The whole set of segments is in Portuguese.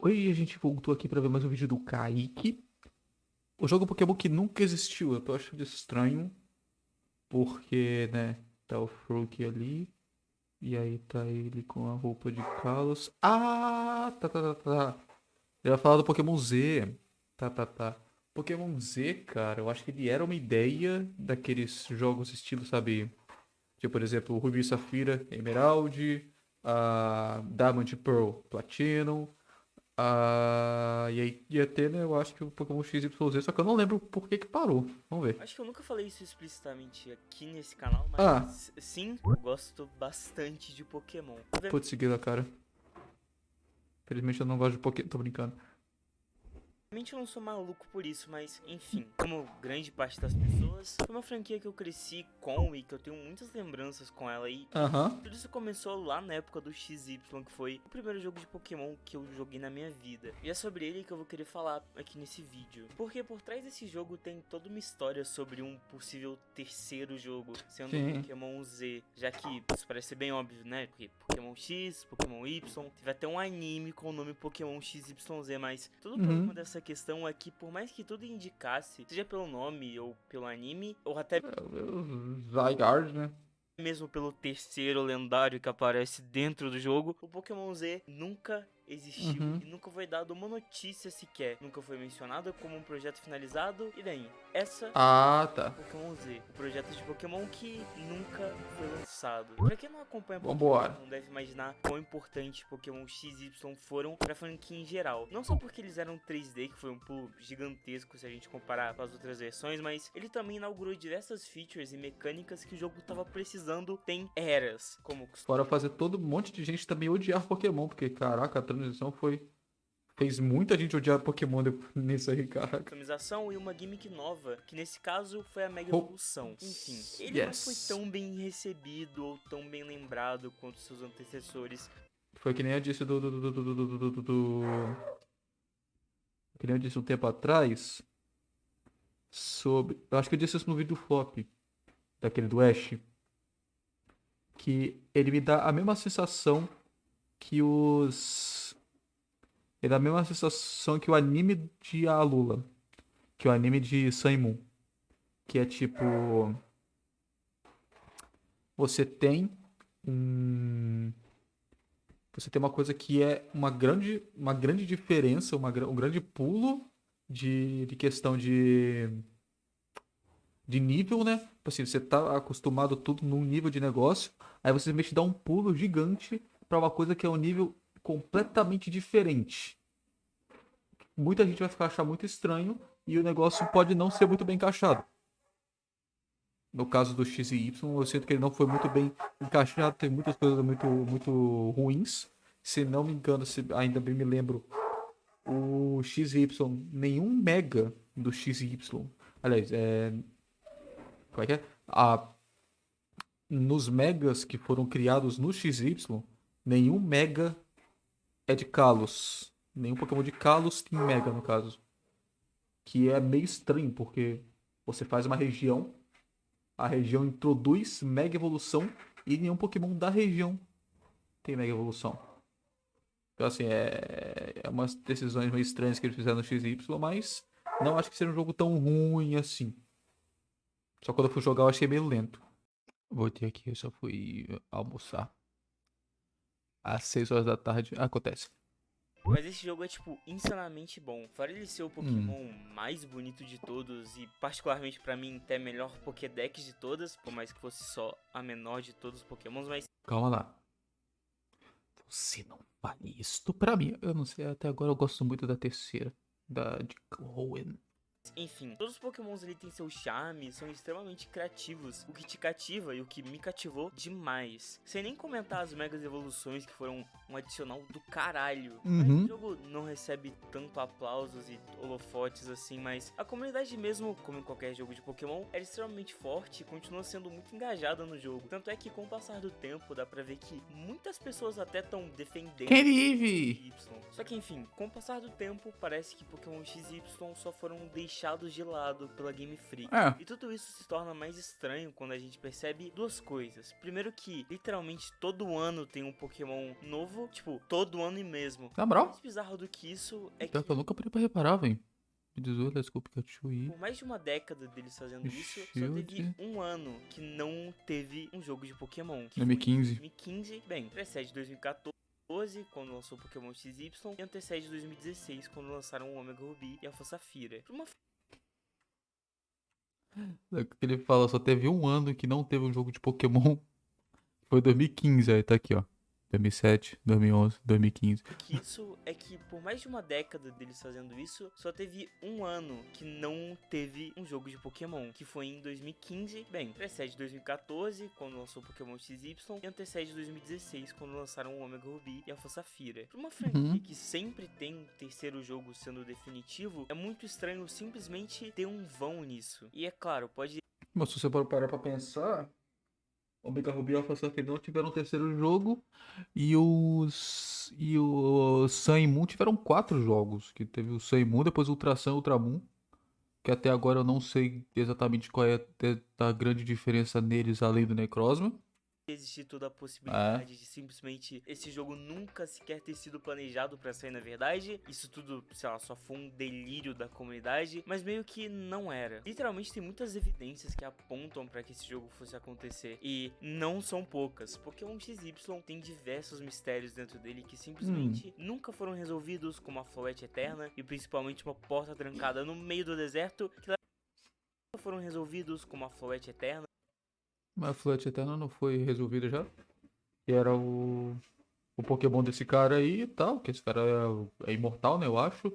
Hoje a gente voltou aqui pra ver mais um vídeo do Kaique. O jogo Pokémon que nunca existiu. Eu tô achando estranho, porque, né, tá o Froak ali, e aí tá ele com a roupa de Kalos. Ah, tá. Eu ia falar do Pokémon Z. Tá. Pokémon Z, cara, eu acho que ele era uma ideia daqueles jogos estilo, sabe? Tipo, por exemplo, o Ruby e Safira, Emerald, a Diamond e Pearl, Platinum. E aí ia ter, né? Eu acho que o Pokémon XYZ, só que eu não lembro por que que parou. Vamos ver. Acho que eu nunca falei isso explicitamente aqui nesse canal, Ah, mas sim, eu gosto bastante de Pokémon. putz, seguida, cara. Infelizmente eu não gosto de Pokémon. Tô brincando. Obviamente eu não sou maluco por isso, mas enfim, como grande parte das pessoas, foi uma franquia que eu cresci com e que eu tenho muitas lembranças com ela e Aham. tudo isso começou lá na época do XY, que foi o primeiro jogo de Pokémon que eu joguei na minha vida. E é sobre ele que eu vou querer falar aqui nesse vídeo. Porque por trás desse jogo tem toda uma história sobre um possível terceiro jogo, sendo o Sim. Pokémon Z, já que isso parece ser bem óbvio, né? Porque Pokémon X, Pokémon Y, teve até um anime com o nome Pokémon XYZ, mas todo o problema Uhum. dessa questão é que por mais que tudo indicasse, seja pelo nome ou pelo anime, ou até O Zygarde, né? mesmo pelo terceiro lendário que aparece dentro do jogo, o Pokémon Z nunca existiu Uhum. e nunca foi dado uma notícia sequer. Nunca foi mencionado como um projeto finalizado. E daí? Essa Ah, é tá. Pokémon Z, o projeto de Pokémon que nunca foi lançado. Pra quem não acompanha Pokémon, Vambora. não deve imaginar quão importante Pokémon XY foram pra franquia em geral. Não só porque eles eram 3D, que foi um pulo gigantesco se a gente comparar com as outras versões, mas ele também inaugurou diversas features e mecânicas que o jogo tava precisando tem eras, como Fora fazer todo um monte de gente também odiar Pokémon, porque, caraca, a transição foi. Fez muita gente odiar Pokémon nisso aí, caraca. customização e uma gimmick nova, que nesse caso foi a Mega Oh, Evolução. Enfim, ele não foi yes. tão bem recebido ou tão bem lembrado quanto seus antecessores. Foi que nem eu disse que nem eu disse um tempo atrás sobre. Eu acho que eu disse isso no vídeo do Flop, daquele do Ash. Que ele me dá a mesma sensação que os. Ele dá a mesma sensação que o anime de Alula. Que o anime de Sun e Moon. Que é tipo. Você tem um. Você tem uma coisa que é uma grande diferença, um grande pulo de questão de nível, né? Tipo assim, você tá acostumado tudo num nível de negócio, aí você simplesmente dá um pulo gigante pra uma coisa que é um nível completamente diferente. Muita gente vai ficar achar muito estranho e o negócio pode não ser muito bem encaixado. No caso do X e Y, eu sinto que ele não foi muito bem encaixado, tem muitas coisas muito ruins. Se não me engano, se ainda bem me lembro, o X e Y, nenhum mega do X e Y. Aliás, como é que é? Nos megas que foram criados no XY, nenhum mega é de Kalos. Nenhum Pokémon de Kalos tem mega, no caso. Que é meio estranho, porque você faz uma região, a região introduz mega evolução e nenhum Pokémon da região tem mega evolução. Então, assim, é umas decisões meio estranhas que eles fizeram no XY, mas não acho que seja um jogo tão ruim assim. Só quando eu fui jogar eu achei meio lento. Voltei aqui, eu só fui almoçar. Às 6 horas da tarde acontece. Mas esse jogo é, tipo, insanamente bom. Fora ele ser o Hum, Pokémon mais bonito de todos e, particularmente pra mim, até melhor Pokédex de todas, por mais que fosse só a menor de todos os Pokémons, mas calma lá. Você não fale isto pra mim. Eu não sei, até agora eu gosto muito da terceira. Da de Hoenn. enfim, todos os Pokémons ali têm seu charme, são extremamente criativos, o que te cativa e o que me cativou demais. Sem nem comentar as megas evoluções que foram um adicional do caralho. Mas o Uhum. jogo não recebe tanto aplausos e holofotes assim, mas a comunidade mesmo, como em qualquer jogo de Pokémon, é extremamente forte e continua sendo muito engajada no jogo. Tanto é que com o passar do tempo dá pra ver que muitas pessoas até estão defendendo Querive! Y. Só que enfim, com o passar do tempo, parece que Pokémon X e Y só foram deixando deixados de lado pela Game Freak. É. E tudo isso se torna mais estranho quando a gente percebe duas coisas. Primeiro que, literalmente, todo ano tem um Pokémon novo. Tipo, todo ano e mesmo. Na moral, Mais bizarro do que isso é pior que, que eu nunca parei pra reparar, velho. Desculpa, desculpa, Pikachu e por mais de uma década deles fazendo isso, só Shield. teve um ano que não teve um jogo de Pokémon. Que 2015. Foi 2015. Bem, precede 2014. Quando lançou Pokémon XY, e antecede 2016, quando lançaram o Omega Ruby e Alpha Safira. Por uma Ele fala, só teve um ano que não teve um jogo de Pokémon. Foi 2015, aí tá aqui, ó. 2007, 2011, 2015. que isso é que, por mais de uma década deles fazendo isso, só teve um ano que não teve um jogo de Pokémon, que foi em 2015. Bem, precede 2014, quando lançou Pokémon XY, e antecede 2016, quando lançaram o Omega Ruby e Alpha Safira. Pra uma franquia que sempre tem um terceiro jogo sendo definitivo, é muito estranho simplesmente ter um vão nisso. E é claro, pode Mas se você for parar pra pensar, Omega Ruby e Alpha Sapphire não tiveram um terceiro jogo e o Sun e Moon tiveram 4 jogos. Que teve o Sun e Moon, depois o Ultra Sun e Ultra Moon. Que até agora eu não sei exatamente qual é a grande diferença neles além do Necrozma. existir toda a possibilidade de simplesmente esse jogo nunca sequer ter sido planejado pra sair na verdade. Isso tudo, sei lá, só foi um delírio da comunidade, mas meio que não era. Literalmente tem muitas evidências que apontam pra que esse jogo fosse acontecer, e não são poucas. Pokémon XY tem diversos mistérios dentro dele que simplesmente nunca foram resolvidos, como a Floete Eterna e principalmente uma porta trancada no meio do deserto que nunca foram resolvidos, como a Floete Eterna. Mas a Flood Eterna não foi resolvida já. Que era o Pokémon desse cara aí e tal. Que esse cara é imortal, né? Eu acho.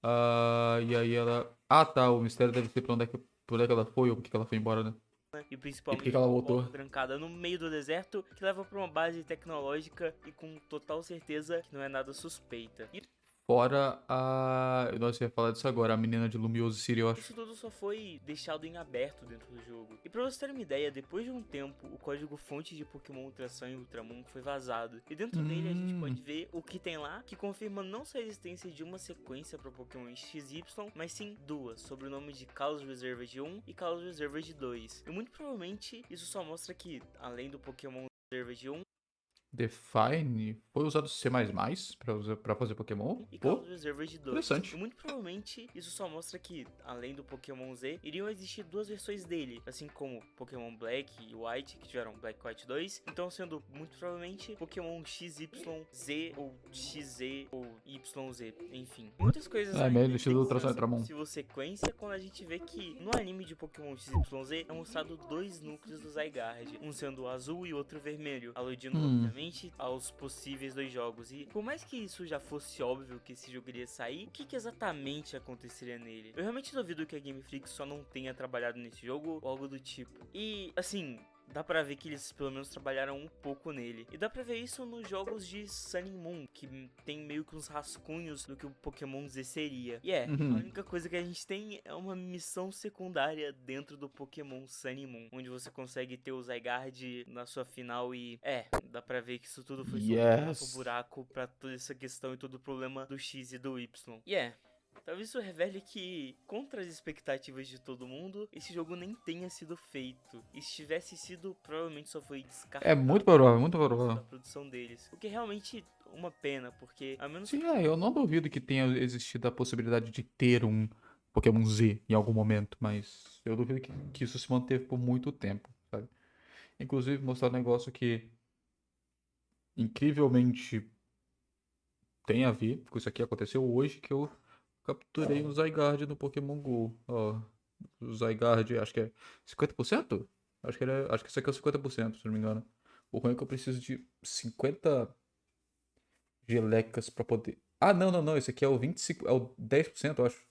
E aí ela. Ah, tá. O mistério deve ser por onde é que ela foi ou por que ela foi embora, né? E E por principalmente que ela uma voltou? porta trancada no meio do deserto que leva pra uma base tecnológica e com total certeza que não é nada suspeita. E Fora a. Nossa, eu ia falar disso agora. A menina de Lumioso City, eu acho. isso tudo só foi deixado em aberto dentro do jogo. E pra você ter uma ideia, depois de um tempo, o código fonte de Pokémon Ultra Sun e Ultramon foi vazado. E dentro dele a gente pode ver o que tem lá, que confirma não só a existência de uma sequência para Pokémon XY, mas sim duas, sob o nome de Kalos Reserved 1 e Kalos Reserved 2. E muito provavelmente isso só mostra que, além do Pokémon Reserved 1, Define foi usado C++ pra fazer Pokémon? e Pô, Kalos Reserved 2. interessante. E muito provavelmente isso só mostra que, além do Pokémon Z, iriam existir duas versões dele, assim como Pokémon Black e White, que tiveram Black White 2, então sendo muito provavelmente Pokémon XY, Z ou XZ ou YZ, enfim. Muitas coisas É, ainda meio estilo têm Ultra Sun e essa Ultramon. possível sequência quando a gente vê que no anime de Pokémon XYZ é mostrado dois núcleos do Zygarde, um sendo o azul e outro vermelho, aludindo obviamente aos possíveis dois jogos. E por mais que isso já fosse óbvio que esse jogo iria sair, o que exatamente aconteceria nele? Eu realmente duvido que a Game Freak só não tenha trabalhado nesse jogo ou algo do tipo. E assim, dá pra ver que eles pelo menos trabalharam um pouco nele. E dá pra ver isso nos jogos de Sun and Moon, que tem meio que uns rascunhos do que o Pokémon Z seria. E a única coisa que a gente tem é uma missão secundária dentro do Pokémon Sun and Moon, onde você consegue ter o Zygarde na sua final e... dá pra ver que isso tudo foi só um buraco pra toda essa questão e todo o problema do X e do Y. Talvez isso revele que, contra as expectativas de todo mundo, esse jogo nem tenha sido feito. E se tivesse sido, provavelmente só foi descartado. É muito provável, muito da provável. produção deles. O que é realmente uma pena, porque a menos Sim, eu não duvido que tenha existido a possibilidade de ter um Pokémon Z em algum momento, mas eu duvido que isso se manteve por muito tempo, sabe? Inclusive, mostrar um negócio que incrivelmente tem a ver, porque isso aqui aconteceu hoje, que eu capturei um Zygarde no Pokémon GO. Ó, o Zygarde, acho que é 50%? Acho que isso aqui é 50%, se não me engano. O ruim é que eu preciso de 50 gelecas pra poder... Ah, não, esse aqui é o 25, é o 10%, eu acho.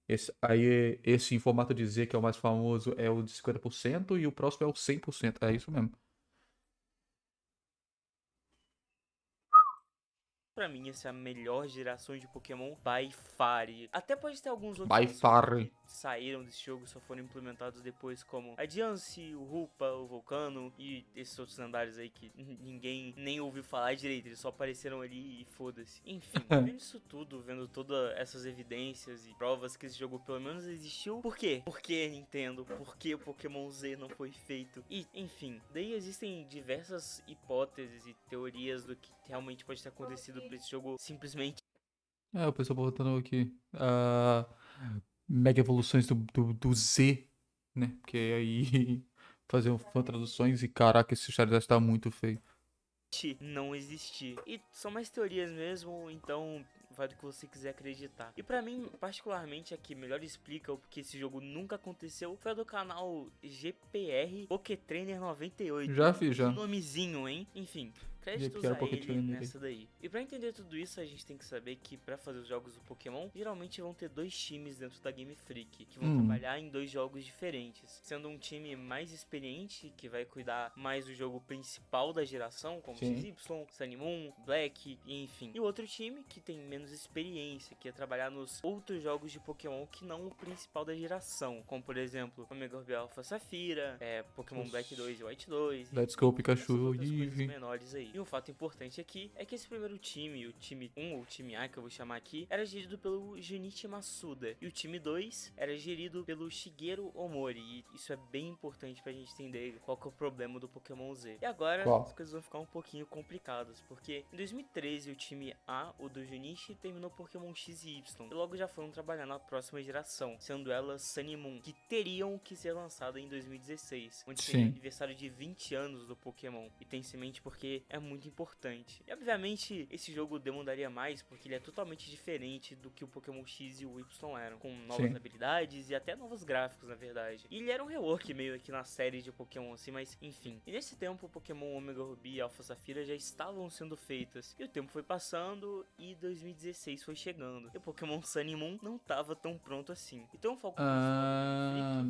Esse em formato de Z, que é o mais famoso, é o de 50% e o próximo é o 100%. É isso mesmo. Pra mim, essa é a melhor geração de Pokémon by far. E até pode ter alguns outros By assuntos far. que saíram desse jogo e só foram implementados depois, como a Diancie, o Rupa, o Vulcano e esses outros lendários aí que ninguém nem ouviu falar direito, eles só apareceram ali e foda-se. Enfim, vendo isso tudo, vendo todas essas evidências e provas que esse jogo pelo menos existiu, por quê? Por que Nintendo? Por que o Pokémon Z não foi feito? E, enfim, daí existem diversas hipóteses e teorias do que realmente pode ter acontecido pra esse jogo simplesmente O pessoal botando aqui. Mega evoluções do Z, né? Porque aí fazer fan traduções e caraca, esse Charizard tá muito feio. não existir. E são mais teorias mesmo, então vai do que você quiser acreditar. E pra mim, particularmente, a que melhor explica o porquê esse jogo nunca aconteceu foi a do canal GPR Pokétrainer 98. Já fiz, Que já. nomezinho, hein? Enfim, créditos GPR a ele Pokétrainer. nessa daí. E pra entender tudo isso, a gente tem que saber que pra fazer os jogos do Pokémon, geralmente vão ter dois times dentro da Game Freak, que vão trabalhar em dois jogos diferentes. Sendo um time mais experiente, que vai cuidar mais do jogo principal da geração, como Sim. XY, Sun Moon, Black, enfim. E o outro time que tem menos experiência, que é trabalhar nos outros jogos de Pokémon que não o principal da geração, como por exemplo Omega Ruby Alpha Safira, Pokémon Black 2 e White 2, Let's go, essas Pikachu, outras coisas Eevee. menores aí. E um fato importante aqui é que esse primeiro time, o time 1 ou time A que eu vou chamar aqui, era gerido pelo Junichi Masuda, e o time 2 era gerido pelo Shigeru Omori, e isso é bem importante pra gente entender qual que é o problema do Pokémon Z. E agora Qual? as coisas vão ficar um pouquinho complicadas, porque em 2013 o time A, o do Junichi, terminou Pokémon X e Y, e logo já foram trabalhar na próxima geração, sendo ela Sun e Moon, que teriam que ser lançada em 2016, onde seria Sim. aniversário de 20 anos do Pokémon, e tem isso em mente porque é muito importante. E obviamente esse jogo demandaria mais, porque ele é totalmente diferente do que o Pokémon X e o Y eram, com novas Sim. habilidades e até novos gráficos, na verdade. E ele era um rework meio aqui na série de Pokémon assim, mas enfim. E nesse tempo o Pokémon Omega Ruby e Alpha Safira já estavam sendo feitas, e o tempo foi passando e 2016 foi chegando, e o Pokémon Sun e Moon não tava tão pronto assim. Então o foco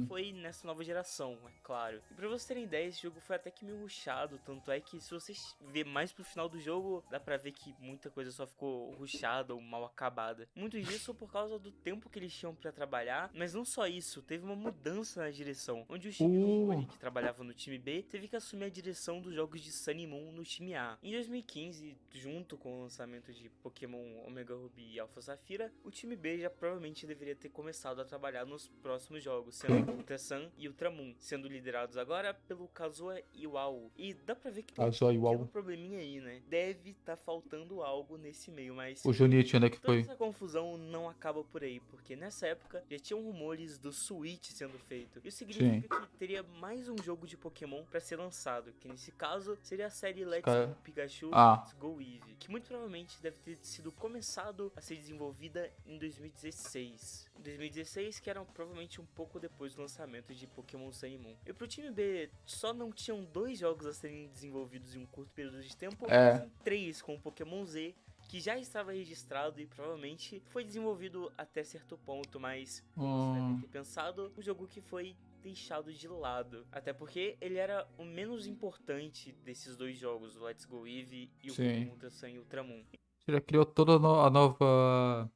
foi nessa nova geração, é claro. E pra vocês terem ideia, esse jogo foi até que meio rushado, tanto é que se vocês ver mais pro final do jogo, dá pra ver que muita coisa só ficou rushada ou mal acabada. Muito disso por causa do tempo que eles tinham pra trabalhar, mas não só isso, teve uma mudança na direção, onde o Shigeru Omori, que trabalhava no time B, teve que assumir a direção dos jogos de Sun e Moon no time A. Em 2015, junto com o lançamento de Pokémon Omega Ruby e Alpha Safira, o time B já provavelmente deveria ter começado a trabalhar nos próximos jogos, sendo Ultra Sun e Ultra Moon, sendo liderados agora pelo Kazuha Iwao. E dá pra ver que tem Kazuha um Iwao. pequeno probleminha aí, né? Deve tá faltando algo nesse meio, mas O Junichi, onde é que toda foi? essa confusão não acaba por aí, porque nessa época já tinham rumores do Switch sendo feito. Isso significa que teria mais um jogo de Pokémon pra ser lançado, que nesse caso seria a série Let's cara- Go Pikachu, Ah. Let's Go Eevee, que muito provavelmente deve ter sido começado a ser desenvolvida em 2016. Em 2016, que era provavelmente um pouco depois do lançamento de Pokémon Sun e Moon. E pro time B, só não tinham dois jogos a serem desenvolvidos em um curto período de tempo, mas sim três, com o Pokémon Z, que já estava registrado e provavelmente foi desenvolvido até certo ponto, mas como você deve ter pensado, um jogo que foi deixado de lado. Até porque ele era o menos importante desses dois jogos, o Let's Go Eevee e o Pokémon Ultra Sun e Ultra Moon. Você já criou toda a nova.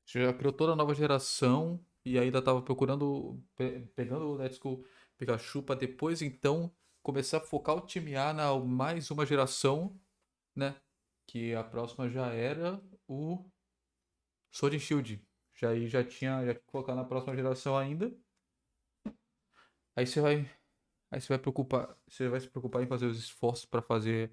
Você já criou toda a nova geração e ainda tava procurando. Pegando o Let's Go Pikachu pra depois então começar a focar o time A na mais uma geração, né? Que a próxima já era o Sword and Shield. Já tinha que colocar na próxima geração ainda. Aí você vai. Aí você vai se preocupar em fazer os esforços pra fazer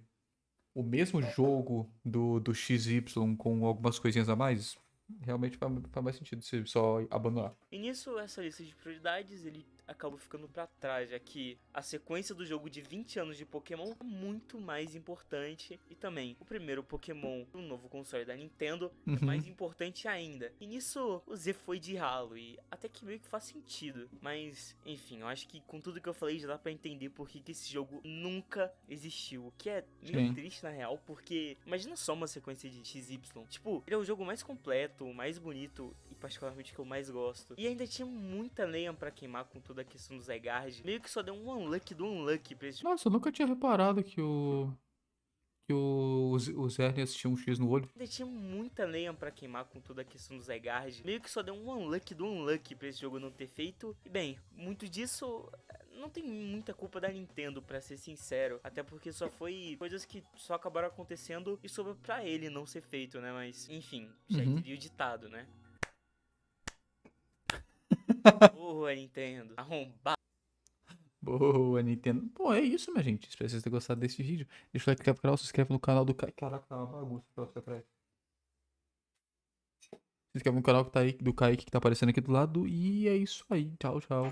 o mesmo jogo do XY com algumas coisinhas a mais. Realmente faz mais sentido você só abandonar. E nisso, essa lista de prioridades, ele acabou ficando pra trás, já que a sequência do jogo de 20 anos de Pokémon é muito mais importante, e também o primeiro Pokémon do novo console da Nintendo é mais importante ainda. E nisso, o Z foi de ralo, e até que meio que faz sentido. Mas, enfim, eu acho que com tudo que eu falei já dá pra entender por que esse jogo nunca existiu, o que é meio triste na real, porque imagina só uma sequência de XY. Tipo, ele é o jogo mais completo, o mais bonito e particularmente o que eu mais gosto. E ainda tinha muita lenha pra queimar com toda a questão do Zygarde. Meio que só deu um unlucky do unlucky pra esse jogo. Nossa, eu nunca tinha reparado que o que os Zernias tinham um X no olho. Ainda tinha muita lenha pra queimar com toda a questão do Zygarde. Meio que só deu um unlucky do unlucky pra esse jogo não ter feito. E bem, muito disso não tem muita culpa da Nintendo, pra ser sincero. Até porque só foi coisas que só acabaram acontecendo e sobrou pra ele não ser feito, né? Mas, enfim, já teria o ditado, né? Porra, Nintendo. Arrombado. Boa, Nintendo. Pô, é isso, minha gente. Espero que vocês tenham gostado desse vídeo. Deixa o like no canal, se inscreve no canal do Kai. Caraca, tá uma bagunça pra você atrás. Se inscreve no canal que tá aí, do Kaique, que tá aparecendo aqui do lado. E é isso aí. Tchau, tchau.